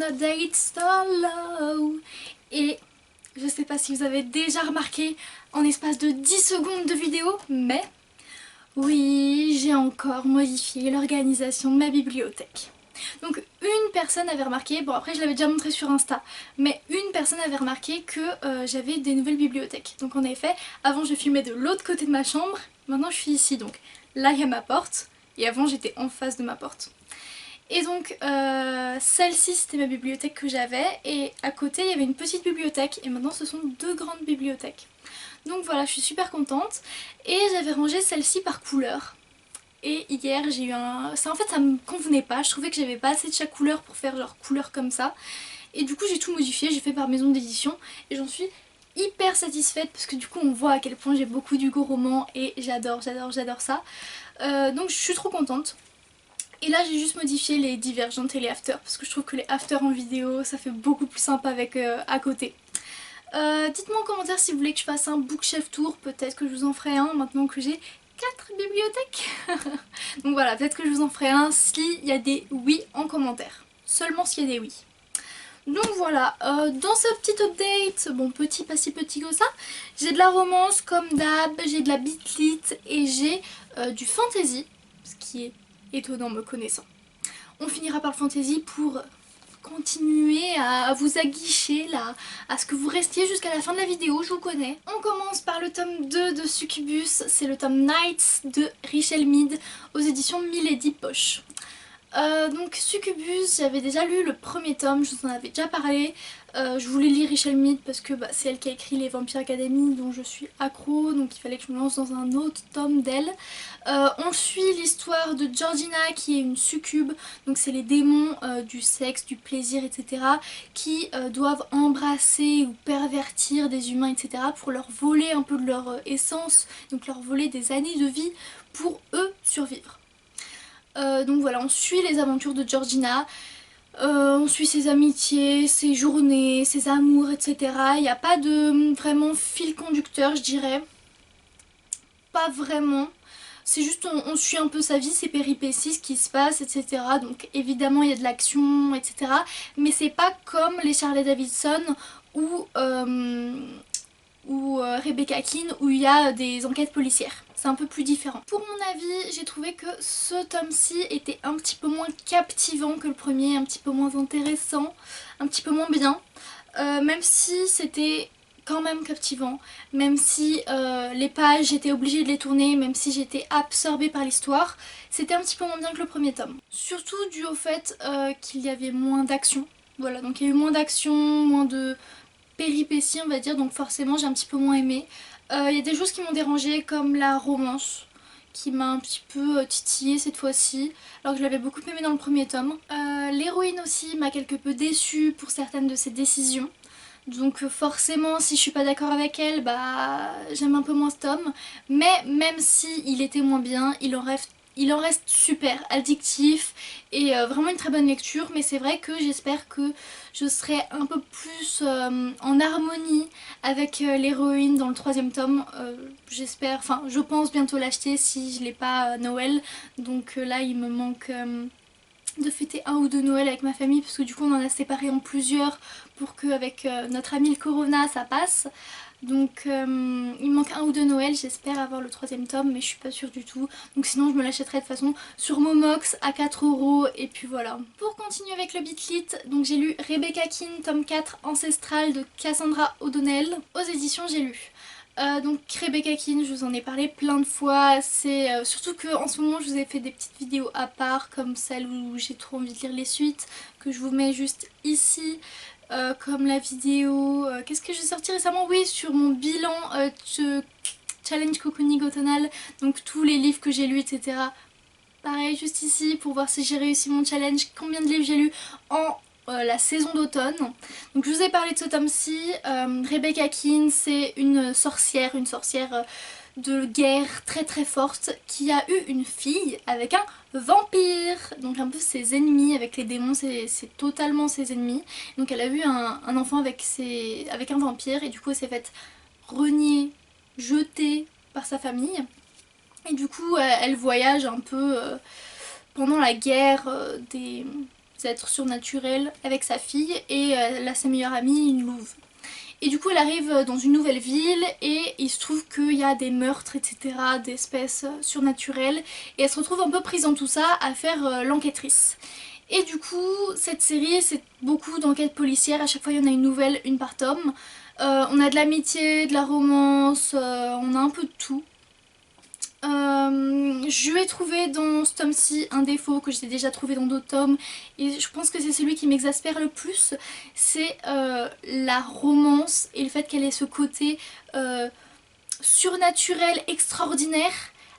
mon update solo. Et je sais pas si vous avez déjà remarqué en espace de 10 secondes de vidéo, mais oui, j'ai encore modifié l'organisation de ma bibliothèque. Donc une personne avait remarqué, bon après je l'avais déjà montré sur Insta, mais une personne avait remarqué que j'avais des nouvelles bibliothèques. Donc en effet, avant je filmais de l'autre côté de ma chambre, maintenant je suis ici. Donc là il y a ma porte, et avant j'étais en face de ma porte. Et donc celle-ci c'était ma bibliothèque que j'avais, et à côté il y avait une petite bibliothèque, et maintenant ce sont deux grandes bibliothèques. Donc voilà, je suis super contente, et j'avais rangé celle-ci par couleur. Et hier j'ai eu un... en fait ça me convenait pas, je trouvais que j'avais pas assez de chaque couleur pour faire genre couleur comme ça. Et du coup j'ai tout modifié, j'ai fait par maison d'édition et j'en suis hyper satisfaite parce que du coup on voit à quel point j'ai beaucoup d'Hugo roman et j'adore ça. Donc je suis trop contente. Et là j'ai juste modifié les divergentes et les after parce que je trouve que les after en vidéo ça fait beaucoup plus sympa avec à côté. Dites-moi en commentaire si vous voulez que je fasse un bookshelf tour, peut-être que je vous en ferai un maintenant que j'ai 4 bibliothèques. Donc voilà, peut-être que je vous en ferai un s'il y a des oui en commentaire. Seulement s'il y a des oui. Donc voilà, dans ce petit update, bon petit pas si petit que ça, j'ai de la romance comme d'hab, j'ai de la bitlit et j'ai du fantasy, ce qui est étonnant me connaissant. On finira par le fantasy pour continuer à vous aguicher là, à ce que vous restiez jusqu'à la fin de la vidéo, je vous connais. On commence par le tome 2 de Succubus, c'est le tome Nights de Richelle Mead aux éditions Milady Poche. Donc Succubus, j'avais déjà lu le premier tome, je vous en avais déjà parlé. Je voulais lire Richelle Mead parce que c'est elle qui a écrit les Vampire Academy dont je suis accro, donc il fallait que je me lance dans un autre tome d'elle. On suit l'histoire de Georgina qui est une succube, donc c'est les démons du sexe, du plaisir, etc. qui doivent embrasser ou pervertir des humains, etc. pour leur voler un peu de leur essence, donc leur voler des années de vie pour eux survivre. Donc voilà, on suit les aventures de Georgina, on suit ses amitiés, ses journées, ses amours, etc. Il n'y a pas de vraiment fil conducteur, je dirais. Pas vraiment. C'est juste on suit un peu sa vie, ses péripéties, ce qui se passe, etc. Donc évidemment il y a de l'action, etc. Mais c'est pas comme les Harley Davidson ou Rebecca Keane où il y a des enquêtes policières. C'est un peu plus différent. Pour mon avis, j'ai trouvé que ce tome-ci était un petit peu moins captivant que le premier, un petit peu moins intéressant, un petit peu moins bien. Même si c'était quand même captivant, même si les pages j'étais obligée de les tourner, même si j'étais absorbée par l'histoire, c'était un petit peu moins bien que le premier tome. Surtout dû au fait qu'il y avait moins d'action. Voilà, donc il y a eu moins d'action, moins de péripéties on va dire, donc forcément j'ai un petit peu moins aimé. Il y a des choses qui m'ont dérangée comme la romance qui m'a un petit peu titillée cette fois-ci alors que je l'avais beaucoup aimé dans le premier tome. L'héroïne aussi m'a quelque peu déçue pour certaines de ses décisions. Donc forcément si je suis pas d'accord avec elle, j'aime un peu moins ce tome. Mais même si il était moins bien, il en reste super addictif et vraiment une très bonne lecture. Mais c'est vrai que j'espère que je serai un peu plus en harmonie avec l'héroïne dans le troisième tome. J'espère, enfin je pense bientôt l'acheter si je l'ai pas à Noël. Donc là il me manque de fêter un ou deux Noël avec ma famille parce que du coup on en a séparé en plusieurs pour qu'avec notre ami le Corona ça passe. Donc il me manque un ou deux Noël, j'espère avoir le troisième tome mais je suis pas sûre du tout. Donc sinon je me l'achèterai de toute façon sur Momox à 4 € et puis voilà. Pour continuer avec le Bitlit, donc j'ai lu Rebecca Keane tome 4 Ancestral de Cassandra O'Donnell. Aux éditions j'ai lu. Donc Rebecca Keane, je vous en ai parlé plein de fois, c'est surtout que en ce moment je vous ai fait des petites vidéos à part comme celle où j'ai trop envie de lire les suites que je vous mets juste ici. Comme la vidéo, qu'est-ce que j'ai sorti récemment? Oui, sur mon bilan challenge cocooning automnal, donc tous les livres que j'ai lus, etc. Pareil, juste ici pour voir si j'ai réussi mon challenge, combien de livres j'ai lus en la saison d'automne. Donc je vous ai parlé de ce tome-ci. Rebecca Keane, c'est une sorcière de guerre très très forte qui a eu une fille avec un vampire, donc un peu ses ennemis. Avec les démons c'est totalement ses ennemis. Donc elle a eu un enfant avec un vampire et du coup elle s'est faite renier, jeter par sa famille et du coup elle voyage un peu pendant la guerre êtres surnaturels avec sa fille et elle a sa meilleure amie, une louve. Et du coup elle arrive dans une nouvelle ville et il se trouve qu'il y a des meurtres etc, d'espèces surnaturelles et elle se retrouve un peu prise dans tout ça à faire l'enquêtrice. Et du coup cette série c'est beaucoup d'enquêtes policières, à chaque fois il y en a une nouvelle, une par tome. On a de l'amitié, de la romance, on a un peu de tout. Je vais trouver dans ce tome-ci un défaut que j'ai déjà trouvé dans d'autres tomes et je pense que c'est celui qui m'exaspère le plus, c'est la romance et le fait qu'elle ait ce côté surnaturel, extraordinaire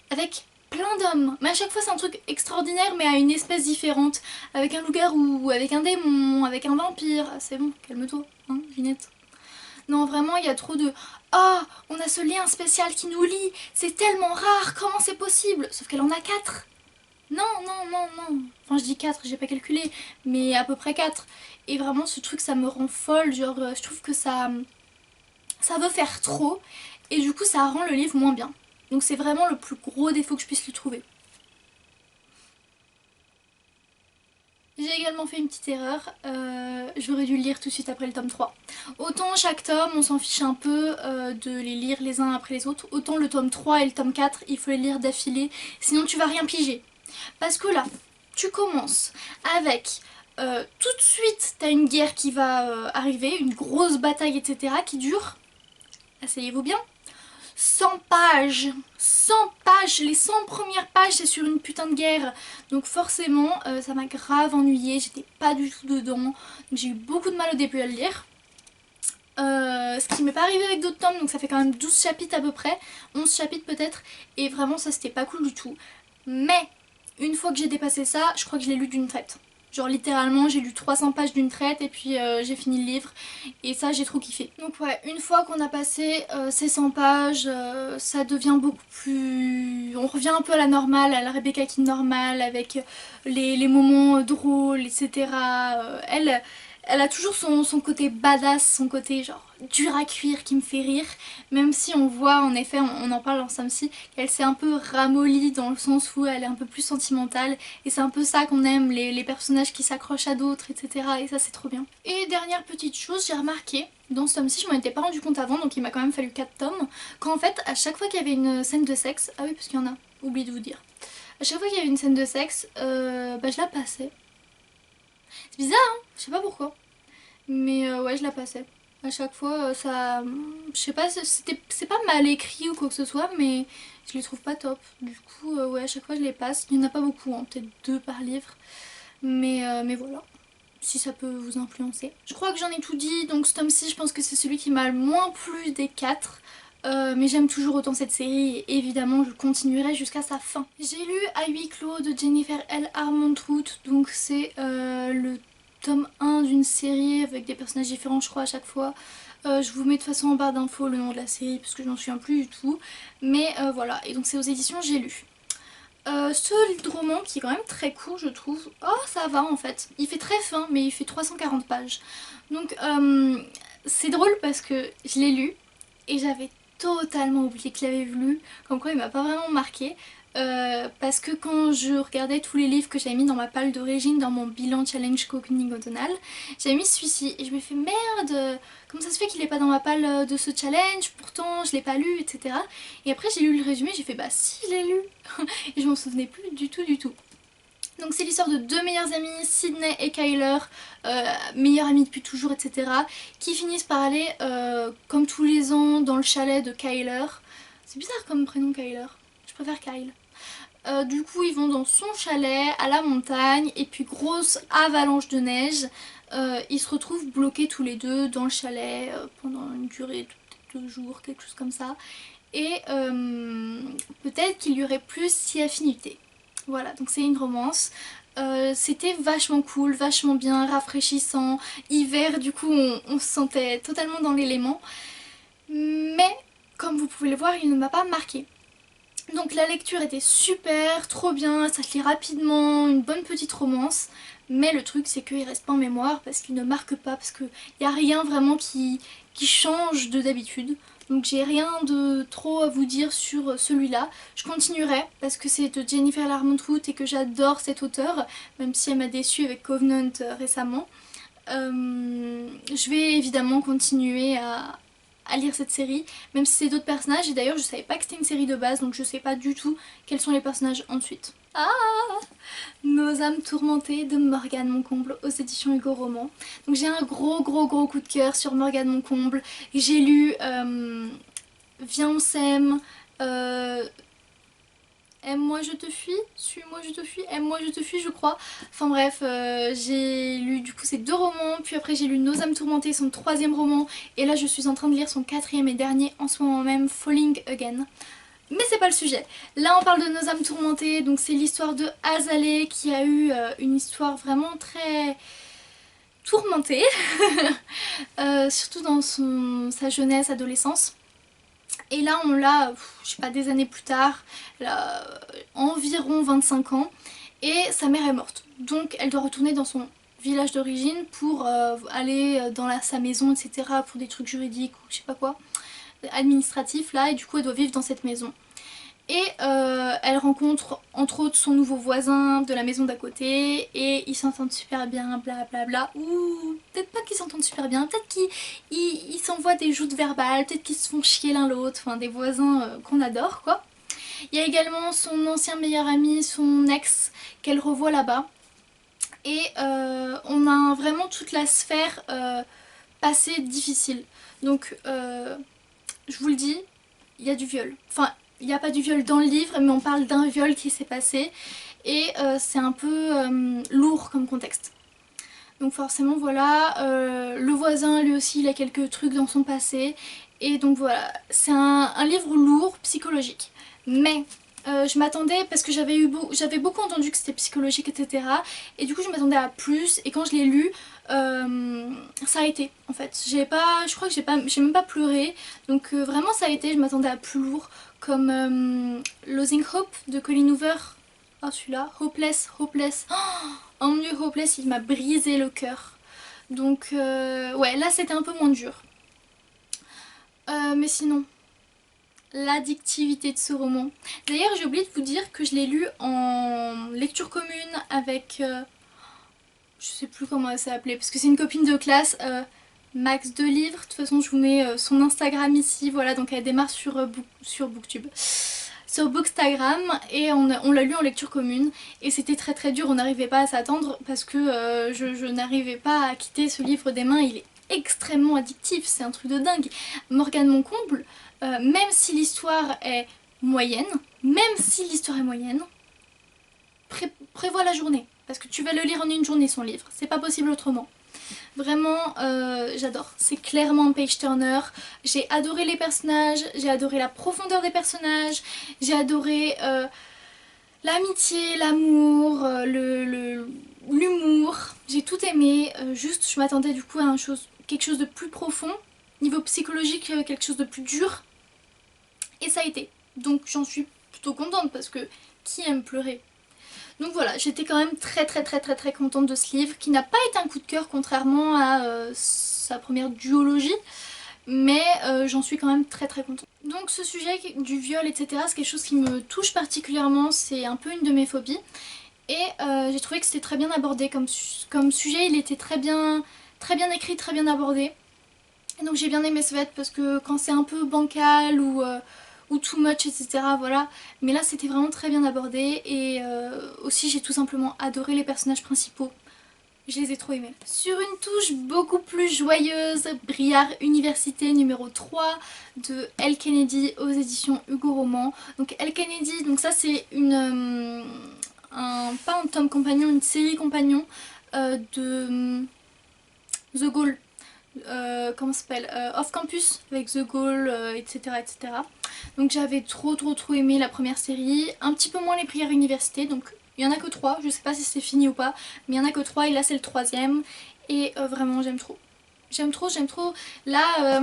avec plein d'hommes. Mais à chaque fois c'est un truc extraordinaire mais à une espèce différente, avec un loup-garou, avec un démon, avec un vampire. C'est bon, calme-toi, hein, Ginette. Non vraiment il y a trop de oh on a ce lien spécial qui nous lie, c'est tellement rare, comment c'est possible? Sauf qu'elle en a 4. Non non non non. Enfin je dis 4, j'ai pas calculé, mais à peu près 4. Et vraiment ce truc ça me rend folle, genre je trouve que ça veut faire trop et du coup ça rend le livre moins bien. Donc c'est vraiment le plus gros défaut que je puisse lui trouver. J'ai également fait une petite erreur, j'aurais dû le lire tout de suite après le tome 3. Autant chaque tome on s'en fiche un peu de les lire les uns après les autres, autant le tome 3 et le tome 4 il faut les lire d'affilée, sinon tu vas rien piger. Parce que là, tu commences avec tout de suite t'as une guerre qui va arriver, une grosse bataille etc qui dure, asseyez-vous bien, 100 pages, 100 pages, les 100 premières pages c'est sur une putain de guerre, donc forcément ça m'a grave ennuyée, j'étais pas du tout dedans, donc j'ai eu beaucoup de mal au début à le lire. Ce qui m'est pas arrivé avec d'autres tomes, donc ça fait quand même 12 chapitres à peu près, 11 chapitres peut-être, et vraiment ça c'était pas cool du tout. Mais une fois que j'ai dépassé ça, je crois que je l'ai lu d'une traite. Genre littéralement j'ai lu 300 pages d'une traite et puis j'ai fini le livre et ça j'ai trop kiffé. Donc ouais, une fois qu'on a passé ces 100 pages, ça devient beaucoup plus... On revient un peu à la normale, à la Rebecca Keane normale avec les moments drôles etc. Elle a toujours son côté badass, son côté genre dur à cuire qui me fait rire, même si on voit en effet, on en parle dans Samsi, qu'elle s'est un peu ramollie dans le sens où elle est un peu plus sentimentale et c'est un peu ça qu'on aime, les personnages qui s'accrochent à d'autres etc. et ça c'est trop bien. Et dernière petite chose, j'ai remarqué dans ce tome-ci, je m'en étais pas rendu compte avant donc il m'a quand même fallu 4 tomes, qu'en fait à chaque fois qu'il y avait une scène de sexe, ah oui parce qu'il y en a, oublié de vous dire, à chaque fois qu'il y avait une scène de sexe, je la passais. C'est bizarre hein, je sais pas pourquoi. Mais ouais je la passais. À chaque fois ça... Je sais pas, c'est pas mal écrit ou quoi que ce soit mais je les trouve pas top. Du coup ouais à chaque fois je les passe. Il n'y en a pas beaucoup, hein, peut-être 2 par livre. Mais voilà, si ça peut vous influencer. Je crois que j'en ai tout dit, donc ce tome-ci je pense que c'est celui qui m'a le moins plu des 4. Mais j'aime toujours autant cette série et évidemment je continuerai jusqu'à sa fin. J'ai lu À huis clos de Jennifer L. Armentrout, donc c'est le tome 1 d'une série avec des personnages différents je crois à chaque fois. Je vous mets de toute façon en barre d'infos le nom de la série parce que je n'en souviens plus du tout. Mais voilà, et donc c'est aux éditions J'ai lu. Ce roman qui est quand même très court je trouve, oh ça va en fait, il fait très fin mais il fait 340 pages. Donc c'est drôle parce que je l'ai lu et j'avais totalement oublié que je l'avais lu, comme quoi il m'a pas vraiment marqué. Parce que quand je regardais tous les livres que j'avais mis dans ma palle d'origine, dans mon bilan challenge cocooning automnal, j'avais mis celui-ci et je me fais merde, comment ça se fait qu'il est pas dans ma palle de ce challenge, pourtant je l'ai pas lu etc. Et après j'ai lu le résumé, j'ai fait bah si je l'ai lu et je m'en souvenais plus du tout du tout. Donc c'est l'histoire de 2 meilleurs amis, Sydney et Kyler, meilleurs amis depuis toujours etc. qui finissent par aller comme tous les ans dans le chalet de Kyler. C'est bizarre comme prénom Kyler, je préfère Kyle. Du coup ils vont dans son chalet à la montagne et puis grosse avalanche de neige, ils se retrouvent bloqués tous les deux dans le chalet pendant une durée de 2 jours, quelque chose comme ça. Et peut-être qu'il y aurait plus si affinité. Voilà, donc c'est une romance. C'était vachement cool, vachement bien, rafraîchissant. Hiver, du coup on se sentait totalement dans l'élément. Mais comme vous pouvez le voir, il ne m'a pas marqué. Donc la lecture était super, trop bien, ça se lit rapidement, une bonne petite romance. Mais le truc c'est qu'il reste pas en mémoire parce qu'il ne marque pas, parce qu'il n'y a rien vraiment qui change de d'habitude. donc j'ai rien de trop à vous dire sur celui-là. Je continuerai parce que c'est de Jennifer Lamont Wood et que j'adore cette auteure, même si elle m'a déçue avec Covenant récemment. Je vais évidemment continuer à lire cette série, même si c'est d'autres personnages, et d'ailleurs je savais pas que c'était une série de base, donc je sais pas du tout quels sont les personnages ensuite. Ah, Nos âmes tourmentées de Morgane Moncomble aux éditions Hugo Roman. Donc j'ai un gros coup de cœur sur Morgane Moncomble. J'ai lu Viens on s'aime, Aime-moi je te fuis, Suis-moi je te fuis, Aime-moi je te fuis je crois. Enfin bref, j'ai lu du coup ces 2 romans, puis après j'ai lu Nos âmes tourmentées, son 3e roman, et là je suis en train de lire son 4e et dernier en ce moment même, Falling Again. Mais c'est pas le sujet. Là on parle de Nos âmes tourmentées, donc c'est l'histoire de Azalée qui a eu une histoire vraiment très tourmentée, surtout dans sa jeunesse, adolescence. Et là on l'a, je sais pas, des années plus tard, elle a environ 25 ans, et sa mère est morte. Donc elle doit retourner dans son village d'origine pour aller dans sa maison, etc. pour des trucs juridiques ou je sais pas quoi, administratifs là, et du coup elle doit vivre dans cette maison. Et elle rencontre entre autres son nouveau voisin de la maison d'à côté et ils s'entendent super bien, blablabla. Ou peut-être pas qu'ils s'entendent super bien, peut-être qu'ils s'envoient des joutes verbales, peut-être qu'ils se font chier l'un l'autre, enfin des voisins qu'on adore quoi. Il y a également son ancien meilleur ami, son ex, qu'elle revoit là-bas. Et on a vraiment toute la sphère passée difficile. Donc je vous le dis, il y a du viol. Enfin, il n'y a pas du viol dans le livre, mais on parle d'un viol qui s'est passé. Et c'est un peu lourd comme contexte. Donc forcément voilà, le voisin lui aussi il a quelques trucs dans son passé. Et donc voilà, c'est un livre lourd, psychologique. Mais je m'attendais, parce que j'avais beaucoup entendu que c'était psychologique, etc. Et du coup je m'attendais à plus, et quand je l'ai lu, ça a été en fait. Je crois que j'ai même pas pleuré, donc vraiment ça a été, je m'attendais à plus lourd, comme Losing Hope de Colleen Hoover. Oh celui-là, Hopeless. Oh mon dieu, Hopeless il m'a brisé le cœur. Donc ouais, là c'était un peu moins dur. Mais sinon, l'addictivité de ce roman. D'ailleurs j'ai oublié de vous dire que je l'ai lu en lecture commune avec... je sais plus comment elle s'est appelée, parce que c'est une copine de classe, Max de Livres. De toute façon je vous mets son Instagram ici, voilà, donc elle démarre sur Booktube. Sur Bookstagram, et on l'a lu en lecture commune, et c'était très dur, on n'arrivait pas à s'attendre parce que je n'arrivais pas à quitter ce livre des mains, il est extrêmement addictif, c'est un truc de dingue. Morgane Moncomble, même si l'histoire est moyenne, prévois la journée, parce que tu vas le lire en une journée son livre, c'est pas possible autrement. Vraiment j'adore, c'est clairement un page turner. J'ai adoré les personnages, j'ai adoré la profondeur des personnages, j'ai adoré l'amitié, l'amour, l'humour, j'ai tout aimé. Juste je m'attendais du coup à quelque chose de plus profond, niveau psychologique quelque chose de plus dur, et ça a été. Donc j'en suis plutôt contente parce que qui aime pleurer? Donc voilà, j'étais quand même très contente de ce livre, qui n'a pas été un coup de cœur contrairement à sa première duologie, mais j'en suis quand même très contente. Donc ce sujet du viol, etc., c'est quelque chose qui me touche particulièrement, c'est un peu une de mes phobies, et j'ai trouvé que c'était très bien abordé comme sujet, il était très bien écrit, très bien abordé, et donc j'ai bien aimé ce fait, parce que quand c'est un peu bancal ou too much, etc. voilà. Mais là c'était vraiment très bien abordé, et aussi j'ai tout simplement adoré les personnages principaux. Je les ai trop aimés. Sur une touche beaucoup plus joyeuse, Briard Université numéro 3 de Elle Kennedy aux éditions Hugo Roman. Donc Elle Kennedy, donc ça c'est pas un tome compagnon, une série compagnon de The Gaulle. Comment ça s'appelle, Off Campus avec The Gaulle, etc. Donc j'avais trop aimé la première série, un petit peu moins les Prières Université, donc il y en a que 3, je sais pas si c'est fini ou pas, mais il y en a que 3 et là c'est le 3e, et vraiment j'aime trop. Là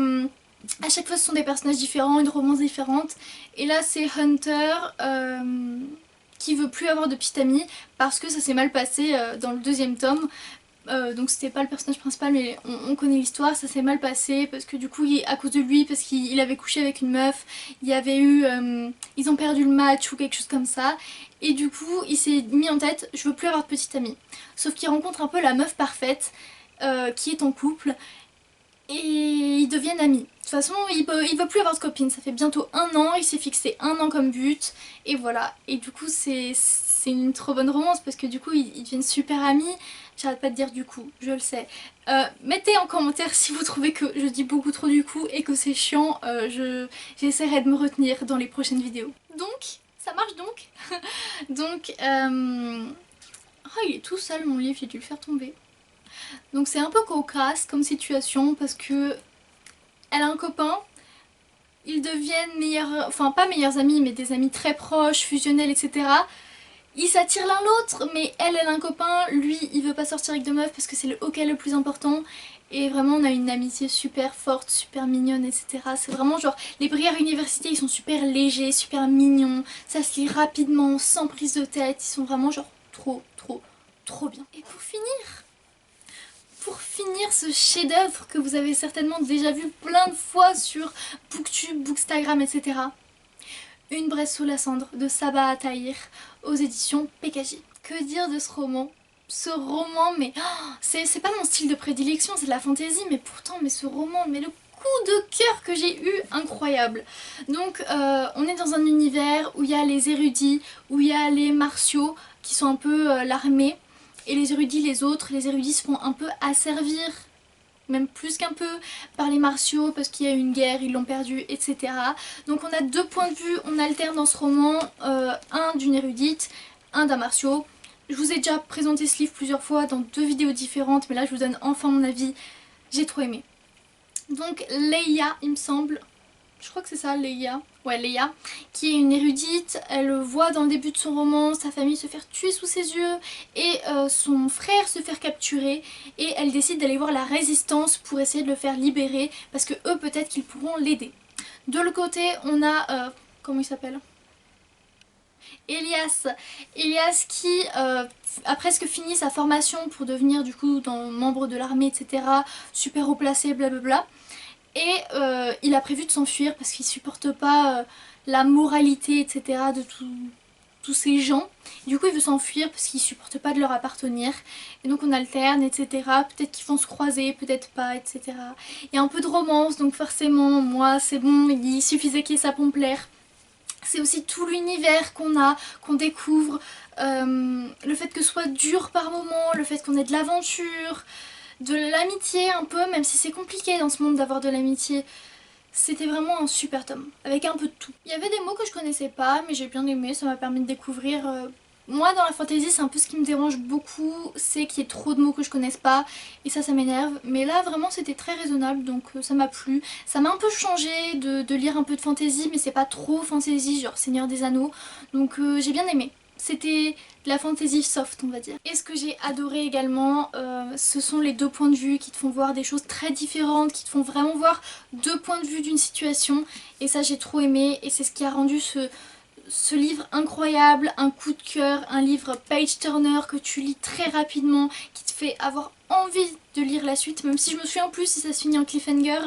à chaque fois ce sont des personnages différents, une romance différente, et là c'est Hunter qui veut plus avoir de petite amie parce que ça s'est mal passé dans le 2e tome. donc c'était pas le personnage principal mais on connaît l'histoire, ça s'est mal passé parce que du coup à cause de lui, parce qu'il avait couché avec une meuf, il y avait eu, ils ont perdu le match ou quelque chose comme ça, et du coup il s'est mis en tête je veux plus avoir de petite amie. Sauf qu'il rencontre un peu la meuf parfaite qui est en couple et ils deviennent amis. De toute façon il veut plus avoir de copine, ça fait bientôt 1 an, il s'est fixé 1 an comme but et voilà, et du coup c'est une trop bonne romance parce que du coup ils deviennent super amis. J'arrête pas de dire du coup, je le sais. Mettez en commentaire si vous trouvez que je dis beaucoup trop du coup et que c'est chiant, j'essaierai de me retenir dans les prochaines vidéos. Donc, ça marche donc. Donc, oh, il est tout seul mon livre, j'ai dû le faire tomber. Donc c'est un peu cocasse comme situation parce que elle a un copain, ils deviennent meilleurs, enfin pas meilleurs amis mais des amis très proches, fusionnels, etc. Ils s'attirent l'un l'autre, mais elle a un copain, lui il veut pas sortir avec de meufs parce que c'est le hockey le plus important. Et vraiment on a une amitié super forte, super mignonne, etc. C'est vraiment genre, les brières université ils sont super légers, super mignons, ça se lit rapidement, sans prise de tête, ils sont vraiment genre trop bien. Et pour finir ce chef-d'œuvre que vous avez certainement déjà vu plein de fois sur Booktube, Bookstagram, etc. Une braise sous la cendre de Sabaa Tahir aux éditions PKJ. Que dire de ce roman? Ce roman, mais oh, c'est pas mon style de prédilection, c'est de la fantaisie, mais pourtant, mais ce roman, mais le coup de cœur que j'ai eu, incroyable. Donc on est dans un univers où il y a les érudits, où il y a les martiaux qui sont un peu l'armée, et les érudits, les érudits se font un peu asservir, même plus qu'un peu, par les martiaux parce qu'il y a eu une guerre, ils l'ont perdu, etc. Donc on a 2 points de vue, on alterne dans ce roman, un d'une érudite, un d'un martiaux. Je vous ai déjà présenté ce livre plusieurs fois dans 2 vidéos différentes, mais là je vous donne enfin mon avis, j'ai trop aimé. Donc Leia, il me semble, je crois que c'est ça, Leia, ouais Leia, qui est une érudite, elle voit dans le début de son roman sa famille se faire tuer sous ses yeux et son frère se faire capturer, et elle décide d'aller voir la résistance pour essayer de le faire libérer parce que eux peut-être qu'ils pourront l'aider. De l'autre côté on a, comment il s'appelle ? Elias qui a presque fini sa formation pour devenir du coup membre de l'armée, etc. Super haut placé, blablabla. Et il a prévu de s'enfuir parce qu'il supporte pas la moralité, etc. de tous ces gens. Du coup il veut s'enfuir parce qu'il supporte pas de leur appartenir. Et donc on alterne, etc. Peut-être qu'ils vont se croiser, peut-être pas, etc. Il y a un peu de romance, donc forcément moi c'est bon, il suffisait qu'il y ait sa pomplaire. C'est aussi tout l'univers qu'on découvre, le fait que ce soit dur par moments, le fait qu'on ait de l'aventure, de l'amitié un peu, même si c'est compliqué dans ce monde d'avoir de l'amitié. C'était vraiment un super tome, avec un peu de tout. Il y avait des mots que je connaissais pas, mais j'ai bien aimé, ça m'a permis de découvrir. Moi dans la fantasy c'est un peu ce qui me dérange beaucoup, c'est qu'il y ait trop de mots que je connaisse pas, et ça m'énerve. Mais là vraiment c'était très raisonnable, donc ça m'a plu. Ça m'a un peu changé de lire un peu de fantasy, mais c'est pas trop fantasy, genre Seigneur des Anneaux, donc j'ai bien aimé. C'était de la fantasy soft on va dire. Et ce que j'ai adoré également, ce sont les 2 points de vue qui te font voir des choses très différentes, qui te font vraiment voir 2 points de vue d'une situation, et ça j'ai trop aimé, et c'est ce qui a rendu ce livre incroyable, un coup de cœur, un livre page turner que tu lis très rapidement, qui te fait avoir envie de lire la suite, même si je me souviens plus si ça se finit en cliffhanger,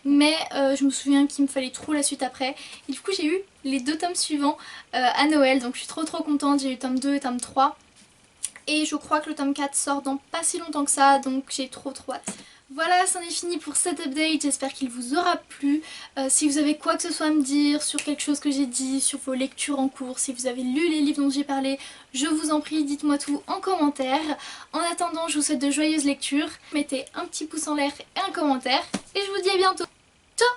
mais je me souviens qu'il me fallait trop la suite après. Et du coup j'ai eu les 2 tomes suivants à Noël, donc je suis trop contente, j'ai eu tome 2 et tome 3. Et je crois que le tome 4 sort dans pas si longtemps que ça, donc j'ai trop hâte. Voilà, c'en est fini pour cet update, j'espère qu'il vous aura plu. Si vous avez quoi que ce soit à me dire sur quelque chose que j'ai dit, sur vos lectures en cours, si vous avez lu les livres dont j'ai parlé, je vous en prie, dites-moi tout en commentaire. En attendant, je vous souhaite de joyeuses lectures. Mettez un petit pouce en l'air et un commentaire, et je vous dis à bientôt. Ciao!